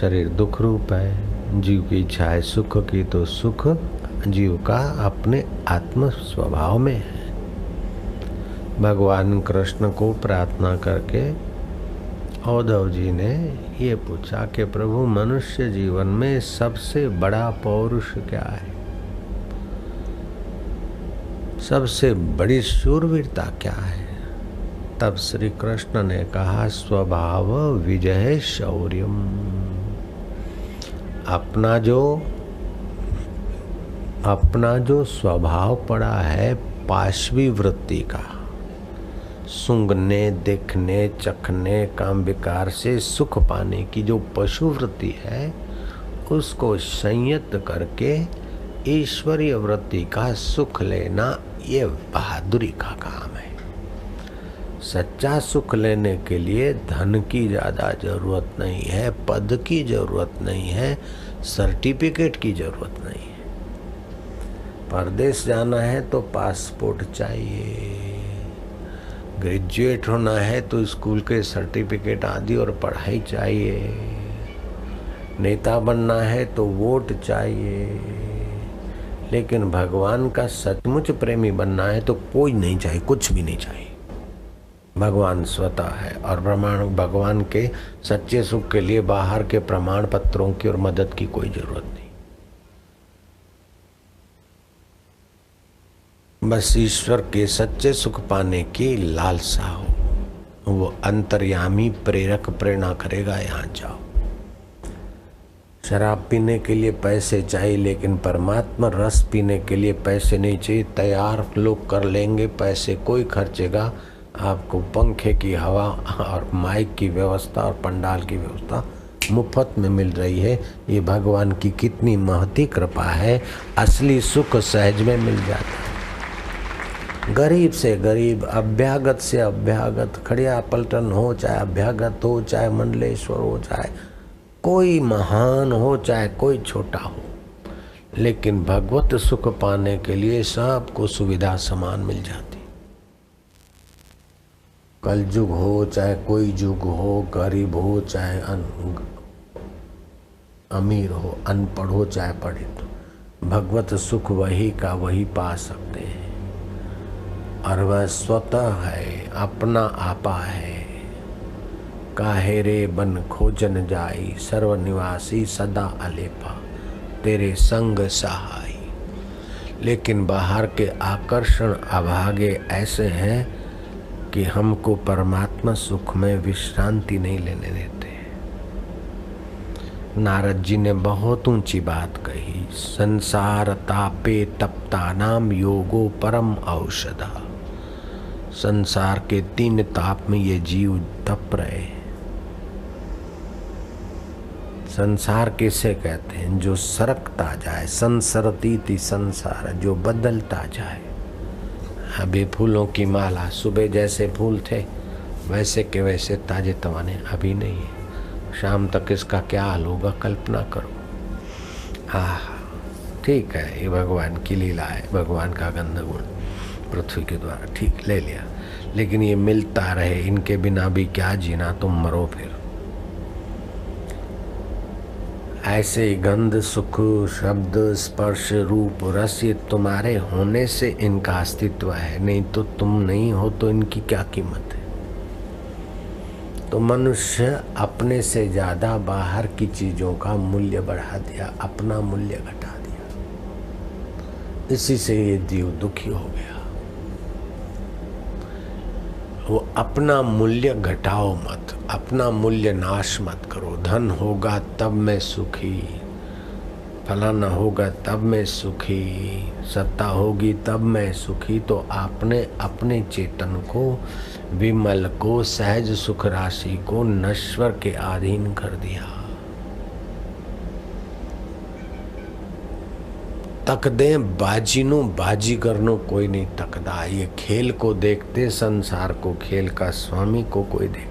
शरीर दुख रूप है। जीव की इच्छा है सुख की, तो सुख जीव का अपने आत्म स्वभाव में है। भगवान कृष्ण को प्रार्थना करके उद्धव जी ने ये पूछा कि प्रभु, मनुष्य जीवन में सबसे बड़ा पौरुष क्या है, सबसे बड़ी शूरवीरता क्या है? तब श्री कृष्ण ने कहा, स्वभाव विजय शौर्यम। अपना जो स्वभाव पड़ा है पाशवी वृत्ति का, सूंघने, देखने, चखने, काम विकार से सुख पाने की जो पशु वृत्ति है, उसको संयत करके ईश्वरीय वृत्ति का सुख लेना, ये बहादुरी का काम है। सच्चा सुख लेने के लिए धन की ज़्यादा जरूरत नहीं है, पद की जरूरत नहीं है, सर्टिफिकेट की जरूरत नहीं है। परदेश जाना है तो पासपोर्ट चाहिए, ग्रेजुएट होना है तो स्कूल के सर्टिफिकेट आदि और पढ़ाई चाहिए, नेता बनना है तो वोट चाहिए। लेकिन भगवान का सचमुच प्रेमी बनना है तो कोई नहीं चाहिए, कुछ भी नहीं चाहिए। भगवान स्वतः है और भगवान के सच्चे सुख के लिए बाहर के प्रमाण पत्रों की और मदद की कोई जरूरत नहीं। बस ईश्वर के सच्चे सुख पाने की लालसा हो, वो अंतर्यामी प्रेरक प्रेरणा करेगा, यहाँ जाओ। शराब पीने के लिए पैसे चाहिए, लेकिन परमात्मा रस पीने के लिए पैसे नहीं चाहिए। तैयार लोग कर लेंगे, पैसे कोई खर्चेगा। आपको पंखे की हवा और माइक की व्यवस्था और पंडाल की व्यवस्था मुफ्त में मिल रही है। ये भगवान की कितनी महती कृपा है। असली सुख सहज में मिल जाता है। गरीब से गरीब, अभ्यागत से अभ्यागत, खड़िया पलटन हो चाहे अभ्यागत हो, चाहे मंडलेश्वर हो, चाहे कोई महान हो, चाहे कोई छोटा हो, लेकिन भगवत सुख पाने के लिए सबको सुविधा समान मिल जाती। कल युग हो चाहे कोई युग हो, गरीब हो चाहे अमीर हो, अनपढ़ हो चाहे पढ़ित हो, भगवत सुख वही का वही पा सकते हैं। और वह स्वतः है, अपना आपा है। काहे रे बन खोजन जाई, सर्वनिवासी सदा अलेपा, तेरे संग सहाय। लेकिन बाहर के आकर्षण अभागे ऐसे हैं कि हमको परमात्मा सुख में विश्रांति नहीं लेने देते। नारद जी ने बहुत ऊंची बात कही, संसार तापे तप्ता नाम योगो परम औषधा। संसार के 3 ताप में ये जीव तप रहे। संसार किसे कहते हैं? जो सरकता जाए, संसरतीति संसार, जो बदलता जाए। अभी फूलों की माला, सुबह जैसे फूल थे वैसे के वैसे ताजे तवाने अभी नहीं है। शाम तक इसका क्या हाल होगा कल्पना करो। ठीक है, ये भगवान की लीला है, भगवान का गंध गुण पृथ्वी के द्वारा ठीक ले लिया। लेकिन ये मिलता रहे, इनके बिना भी क्या जीना, तुम मरो फिर। ऐसे ही गंध, सुख, शब्द, स्पर्श, रूप, रस, ये तुम्हारे होने से इनका अस्तित्व है, नहीं तो तुम नहीं हो तो इनकी क्या कीमत है। तो मनुष्य अपने से ज्यादा बाहर की चीजों का मूल्य बढ़ा दिया, अपना मूल्य घटा दिया। इसी से ये जीव दुखी हो गया। वो अपना मूल्य घटाओ मत, अपना मूल्य नाश मत करो। धन होगा तब मैं सुखी, फलाना होगा तब मैं सुखी, सत्ता होगी तब मैं सुखी। तो आपने अपने चेतन को, विमल को, सहज सुख राशि को नश्वर के अधीन कर दिया। तकदे बाजीनो, बाजीगरनो कोई नहीं तकदा। ये खेल को देखते, संसार को, खेल का स्वामी को कोई देख